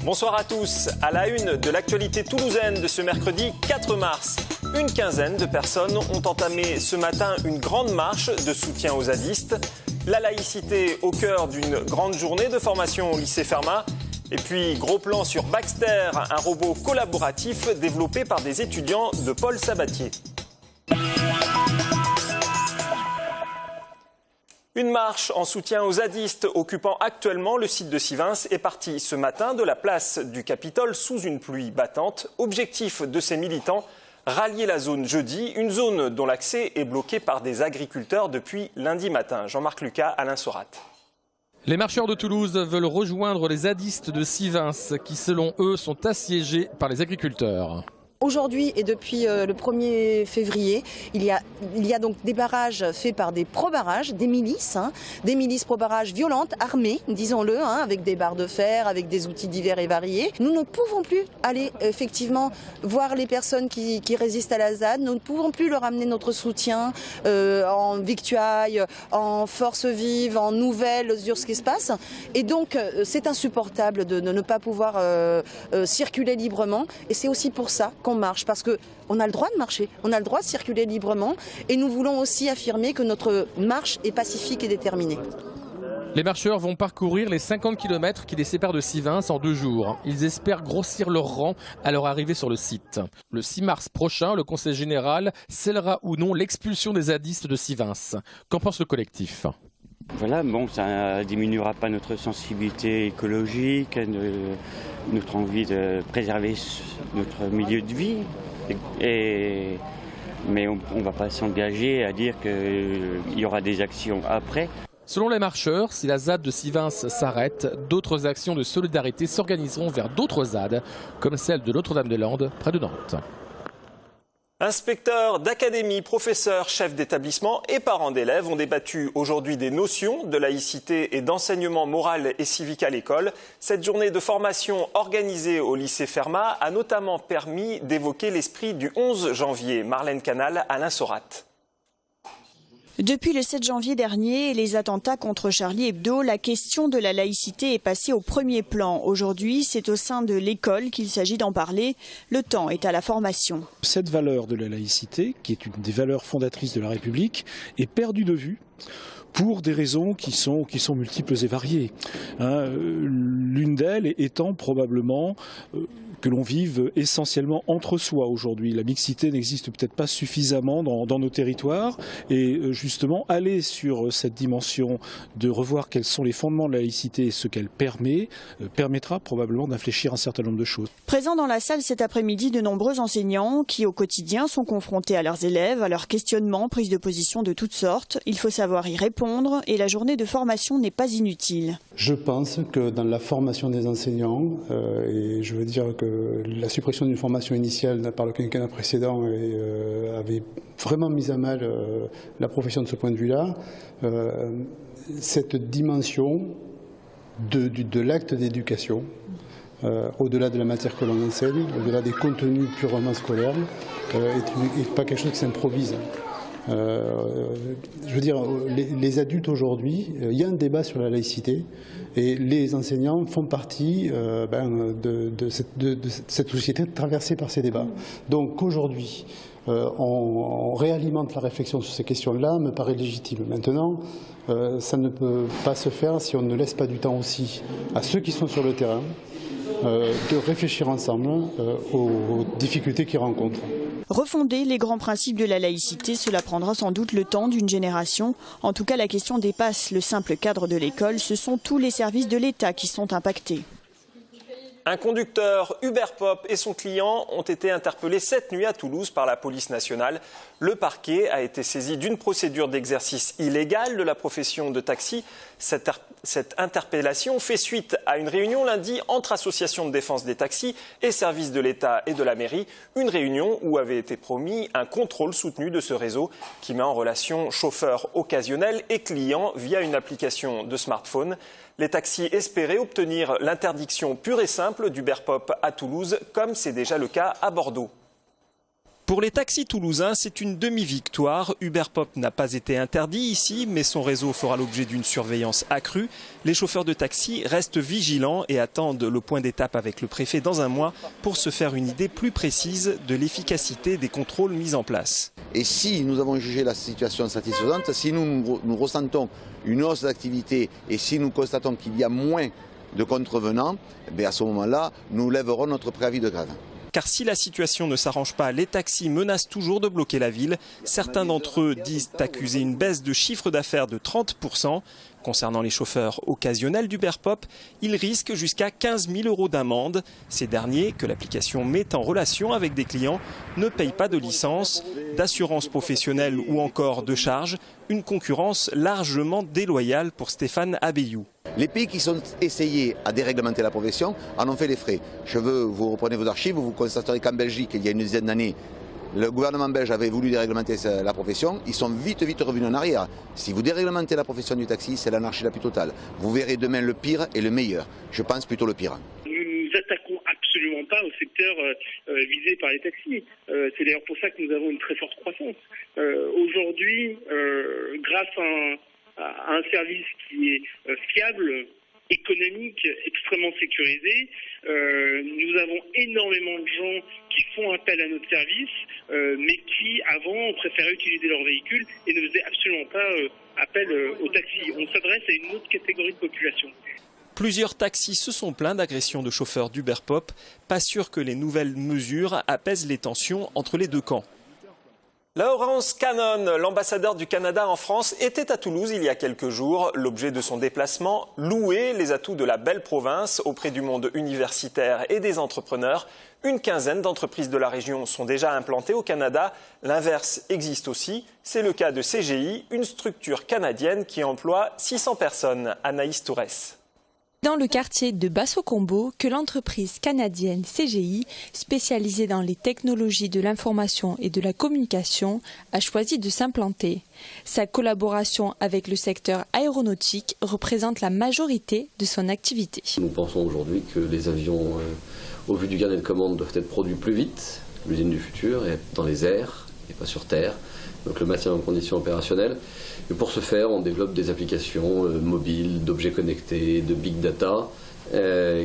Bonsoir à tous. À la une de l'actualité toulousaine de ce mercredi 4 mars, une quinzaine de personnes ont entamé ce matin une grande marche de soutien aux zadistes. La laïcité au cœur d'une grande journée de formation au lycée Fermat. Et puis, gros plan sur Baxter, un robot collaboratif développé par des étudiants de Paul Sabatier. Une marche en soutien aux zadistes occupant actuellement le site de Sivins est partie ce matin de la place du Capitole sous une pluie battante. Objectif de ces militants, rallier la zone jeudi, une zone dont l'accès est bloqué par des agriculteurs depuis lundi matin. Jean-Marc Lucas, Alain Sorat. Les marcheurs de Toulouse veulent rejoindre les zadistes de Sivins qui, selon eux, sont assiégés par les agriculteurs. Aujourd'hui et depuis le 1er février, il y a donc des barrages faits par des pro-barrages, des milices pro-barrages violentes, armées, disons-le, avec des barres de fer, avec des outils divers et variés. Nous ne pouvons plus aller effectivement voir les personnes qui résistent à la ZAD. Nous ne pouvons plus leur amener notre soutien en victuailles, en forces vives, en nouvelles sur ce qui se passe. Et donc c'est insupportable de ne pas pouvoir circuler librement. Et c'est aussi pour ça qu'on marche, parce qu'on a le droit de marcher, on a le droit de circuler librement et nous voulons aussi affirmer que notre marche est pacifique et déterminée. Les marcheurs vont parcourir les 50 km qui les séparent de Sivins en 2 jours. Ils espèrent grossir leur rang à leur arrivée sur le site. Le 6 mars prochain, le Conseil général scellera ou non l'expulsion des zadistes de Sivins. Qu'en pense le collectif ? Voilà, bon, ça ne diminuera pas notre sensibilité écologique, notre envie de préserver notre milieu de vie. Mais on ne va pas s'engager à dire qu'il y aura des actions après. Selon les marcheurs, si la ZAD de Sivins s'arrête, d'autres actions de solidarité s'organiseront vers d'autres ZAD, comme celle de Notre-Dame-des-Landes, près de Nantes. Inspecteurs d'académie, professeurs, chefs d'établissement et parents d'élèves ont débattu aujourd'hui des notions de laïcité et d'enseignement moral et civique à l'école. Cette journée de formation organisée au lycée Fermat a notamment permis d'évoquer l'esprit du 11 janvier. Marlène Canal, Alain Sorat. Depuis le 7 janvier dernier et les attentats contre Charlie Hebdo, la question de la laïcité est passée au premier plan. Aujourd'hui, c'est au sein de l'école qu'il s'agit d'en parler. Le temps est à la formation. Cette valeur de la laïcité, qui est une des valeurs fondatrices de la République, est perdue de vue pour des raisons qui sont multiples et variées. L'une d'elles étant probablement que l'on vive essentiellement entre soi aujourd'hui. La mixité n'existe peut-être pas suffisamment dans nos territoires et justement aller sur cette dimension de revoir quels sont les fondements de la laïcité et ce qu'elle permettra probablement d'infléchir un certain nombre de choses. Présents dans la salle cet après-midi, de nombreux enseignants qui au quotidien sont confrontés à leurs élèves, à leurs questionnements, prises de position de toutes sortes. Il faut savoir y répondre et la journée de formation n'est pas inutile. Je pense que dans la formation des enseignants, et je veux dire que la suppression d'une formation initiale par le quinquennat précédent avait vraiment mis à mal la profession de ce point de vue-là, cette dimension de l'acte d'éducation, au-delà de la matière que l'on enseigne, au-delà des contenus purement scolaires, n'est pas quelque chose qui s'improvise. Je veux dire, les adultes aujourd'hui, il y a un débat sur la laïcité et les enseignants font partie de cette société traversée par ces débats. Donc aujourd'hui, on réalimente la réflexion sur ces questions-là, me paraît légitime. Maintenant, ça ne peut pas se faire si on ne laisse pas du temps aussi à ceux qui sont sur le terrain de réfléchir ensemble aux difficultés qu'ils rencontrent. Refonder les grands principes de la laïcité, cela prendra sans doute le temps d'une génération. En tout cas, la question dépasse le simple cadre de l'école. Ce sont tous les services de l'État qui sont impactés. Un conducteur Uber Pop et son client ont été interpellés cette nuit à Toulouse par la police nationale. Le parquet a été saisi d'une procédure d'exercice illégal de la profession de taxi. Cette interpellation fait suite à une réunion lundi entre associations de défense des taxis et services de l'État et de la mairie. Une réunion où avait été promis un contrôle soutenu de ce réseau qui met en relation chauffeurs occasionnels et clients via une application de smartphone. Les taxis espéraient obtenir l'interdiction pure et simple d'Uber Pop à Toulouse, comme c'est déjà le cas à Bordeaux. Pour les taxis toulousains, c'est une demi-victoire. Uber Pop n'a pas été interdit ici, mais son réseau fera l'objet d'une surveillance accrue. Les chauffeurs de taxi restent vigilants et attendent le point d'étape avec le préfet dans un mois pour se faire une idée plus précise de l'efficacité des contrôles mis en place. Et si nous avons jugé la situation satisfaisante, si nous ressentons une hausse d'activité et si nous constatons qu'il y a moins de contrevenants, à ce moment-là, nous lèverons notre préavis de grève. Car si la situation ne s'arrange pas, les taxis menacent toujours de bloquer la ville. Certains d'entre eux disent accuser une baisse de chiffre d'affaires de 30%. Concernant les chauffeurs occasionnels d'Uber Pop, ils risquent jusqu'à 15 000 € d'amende. Ces derniers, que l'application met en relation avec des clients, ne payent pas de licence, d'assurance professionnelle ou encore de charges. Une concurrence largement déloyale pour Stéphane Abeyou. Les pays qui sont essayés à déréglementer la profession en ont fait les frais. Vous reprenez vos archives, vous constaterez qu'en Belgique, il y a une dizaine d'années, le gouvernement belge avait voulu déréglementer la profession. Ils sont vite revenus en arrière. Si vous déréglementez la profession du taxi, c'est l'anarchie la plus totale. Vous verrez demain le pire et le meilleur. Je pense plutôt le pire. Nous ne nous attaquons absolument pas au secteur visé par les taxis. C'est d'ailleurs pour ça que nous avons une très forte croissance. Aujourd'hui, grâce à un service qui est fiable, économique, extrêmement sécurisé, nous avons énormément de gens qui font appel à notre service, mais qui avant préféraient utiliser leur véhicule et ne faisaient absolument pas appel au taxi. On s'adresse à une autre catégorie de population. Plusieurs taxis se sont plaints d'agressions de chauffeurs d'Uber Pop. Pas sûr que les nouvelles mesures apaisent les tensions entre les deux camps. Lawrence Cannon, l'ambassadeur du Canada en France, était à Toulouse il y a quelques jours. L'objet de son déplacement, louer les atouts de la belle province auprès du monde universitaire et des entrepreneurs. Une quinzaine d'entreprises de la région sont déjà implantées au Canada. L'inverse existe aussi. C'est le cas de CGI, une structure canadienne qui emploie 600 personnes. Anaïs Tourès. Dans le quartier de Basso-Combo, que l'entreprise canadienne CGI, spécialisée dans les technologies de l'information et de la communication, a choisi de s'implanter. Sa collaboration avec le secteur aéronautique représente la majorité de son activité. Nous pensons aujourd'hui que les avions, au vu du carnet de commandes, doivent être produits plus vite. L'usine du futur est dans les airs et pas sur terre. Donc le maintien en conditions opérationnelles. Et pour ce faire, on développe des applications mobiles, d'objets connectés, de big data,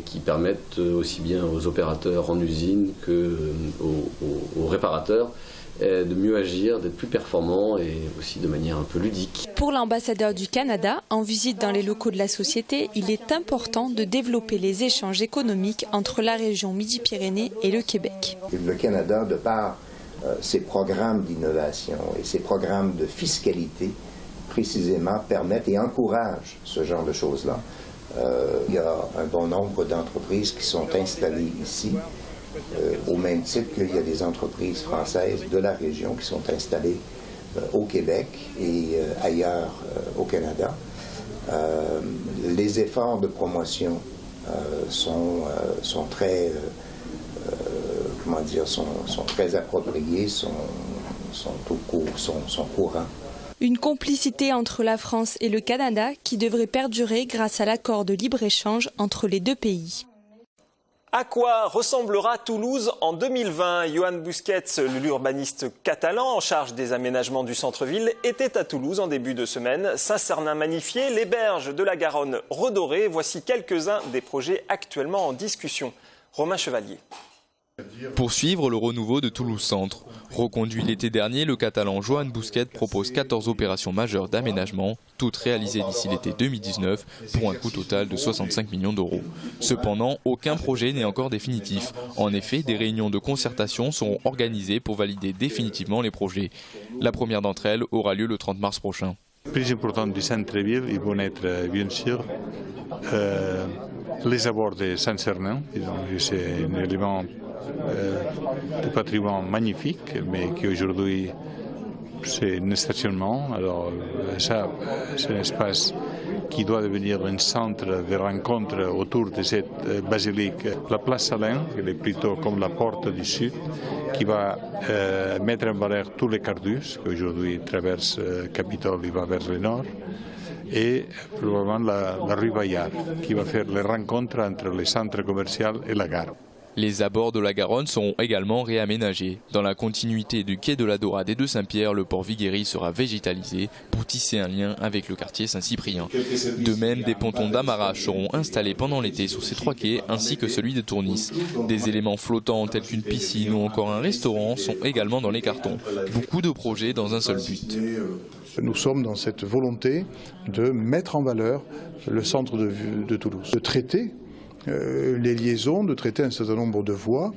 qui permettent aussi bien aux opérateurs en usine qu'aux réparateurs de mieux agir, d'être plus performants et aussi de manière un peu ludique. Pour l'ambassadeur du Canada, en visite dans les locaux de la société, il est important de développer les échanges économiques entre la région Midi-Pyrénées et le Québec. Le Canada, de par ces programmes d'innovation et ces programmes de fiscalité, précisément, permettent et encouragent ce genre de choses-là. Il y a un bon nombre d'entreprises qui sont installées ici, au même titre qu'il y a des entreprises françaises de la région qui sont installées au Québec et ailleurs au Canada. Les efforts de promotion sont très... sont très appropriés, sont courants. Une complicité entre la France et le Canada qui devrait perdurer grâce à l'accord de libre-échange entre les deux pays. À quoi ressemblera Toulouse en 2020 ? Joan Busquets, l'urbaniste catalan en charge des aménagements du centre-ville, était à Toulouse en début de semaine. Saint-Cernin magnifié, les berges de la Garonne redorées. Voici quelques-uns des projets actuellement en discussion. Romain Chevalier. Poursuivre le renouveau de Toulouse Centre. Reconduit l'été dernier, le Catalan Joan Busquets propose 14 opérations majeures d'aménagement, toutes réalisées d'ici l'été 2019, pour un coût total de 65 millions d'euros. Cependant, aucun projet n'est encore définitif. En effet, des réunions de concertation seront organisées pour valider définitivement les projets. La première d'entre elles aura lieu le 30 mars prochain. Le plus important du centre-ville, ils vont être bien sûr les abords de Saint-Cernin. C'est un élément de patrimoine magnifique, mais qui aujourd'hui c'est un stationnement. Alors ça, c'est un espace qui doit devenir un centre de rencontre autour de cette basilique. La place Salin, qui est plutôt comme la porte du sud, qui va mettre en valeur tous les cardus qui aujourd'hui traversent Capitole et va vers le nord. Et probablement la rue Bayard, qui va faire les rencontres entre le centre commercial et la gare. Les abords de la Garonne seront également réaménagés. Dans la continuité du quai de la Dorade et de Saint-Pierre, le port Viguéry sera végétalisé pour tisser un lien avec le quartier Saint-Cyprien. De même, des pontons d'amarrage seront installés pendant l'été sur ces 3 quais ainsi que celui de Tournis. Des éléments flottants tels qu'une piscine ou encore un restaurant sont également dans les cartons. Beaucoup de projets dans un seul but. Nous sommes dans cette volonté de mettre en valeur le centre de Toulouse, de traiter les liaisons, de traiter un certain nombre de voies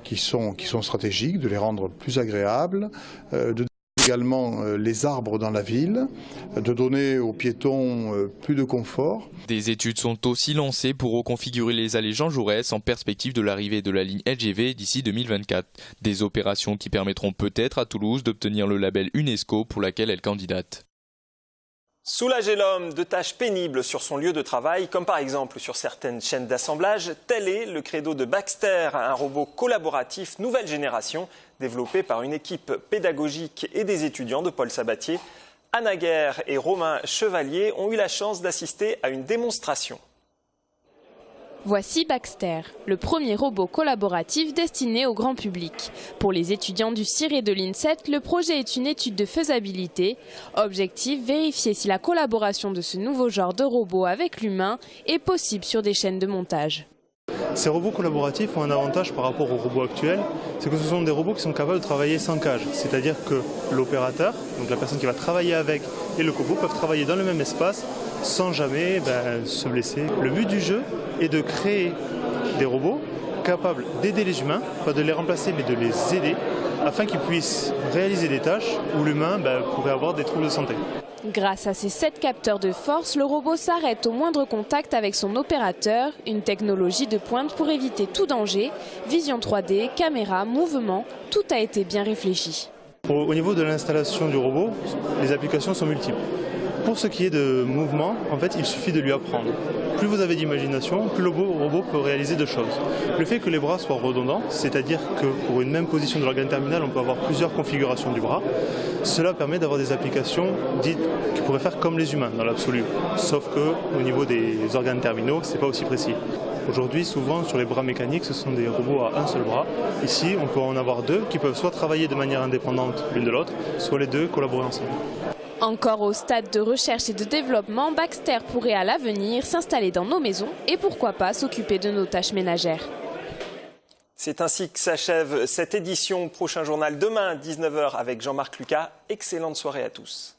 qui sont stratégiques, de les rendre plus agréables, de donner également les arbres dans la ville, de donner aux piétons plus de confort. Des études sont aussi lancées pour reconfigurer les allées Jean Jaurès en perspective de l'arrivée de la ligne LGV d'ici 2024. Des opérations qui permettront peut-être à Toulouse d'obtenir le label UNESCO pour laquelle elle candidate. Soulager l'homme de tâches pénibles sur son lieu de travail, comme par exemple sur certaines chaînes d'assemblage, tel est le credo de Baxter, un robot collaboratif nouvelle génération, développé par une équipe pédagogique et des étudiants de Paul Sabatier. Anna Guerre et Romain Chevalier ont eu la chance d'assister à une démonstration. Voici Baxter, le premier robot collaboratif destiné au grand public. Pour les étudiants du CIR et de l'INSET, le projet est une étude de faisabilité. Objectif, vérifier si la collaboration de ce nouveau genre de robot avec l'humain est possible sur des chaînes de montage. Ces robots collaboratifs ont un avantage par rapport aux robots actuels, c'est que ce sont des robots qui sont capables de travailler sans cage. C'est-à-dire que l'opérateur, donc la personne qui va travailler avec, et le robot peuvent travailler dans le même espace sans jamais se blesser. Le but du jeu est de créer des robots capables d'aider les humains, pas de les remplacer mais de les aider, afin qu'ils puissent réaliser des tâches où l'humain pourrait avoir des troubles de santé. Grâce à ces 7 capteurs de force, le robot s'arrête au moindre contact avec son opérateur, une technologie de pointe pour éviter tout danger. Vision 3D, caméra, mouvement, tout a été bien réfléchi. Au niveau de l'installation du robot, les applications sont multiples. Pour ce qui est de mouvement, en fait, il suffit de lui apprendre. Plus vous avez d'imagination, plus le robot peut réaliser de choses. Le fait que les bras soient redondants, c'est-à-dire que pour une même position de l'organe terminal, on peut avoir plusieurs configurations du bras, cela permet d'avoir des applications dites qui pourraient faire comme les humains dans l'absolu. Sauf qu'au niveau des organes terminaux, ce n'est pas aussi précis. Aujourd'hui, souvent, sur les bras mécaniques, ce sont des robots à un seul bras. Ici, on peut en avoir 2 qui peuvent soit travailler de manière indépendante l'une de l'autre, soit les 2 collaborer ensemble. Encore au stade de recherche et de développement, Baxter pourrait à l'avenir s'installer dans nos maisons et pourquoi pas s'occuper de nos tâches ménagères. C'est ainsi que s'achève cette édition. Prochain journal demain, 19h avec Jean-Marc Lucas. Excellente soirée à tous.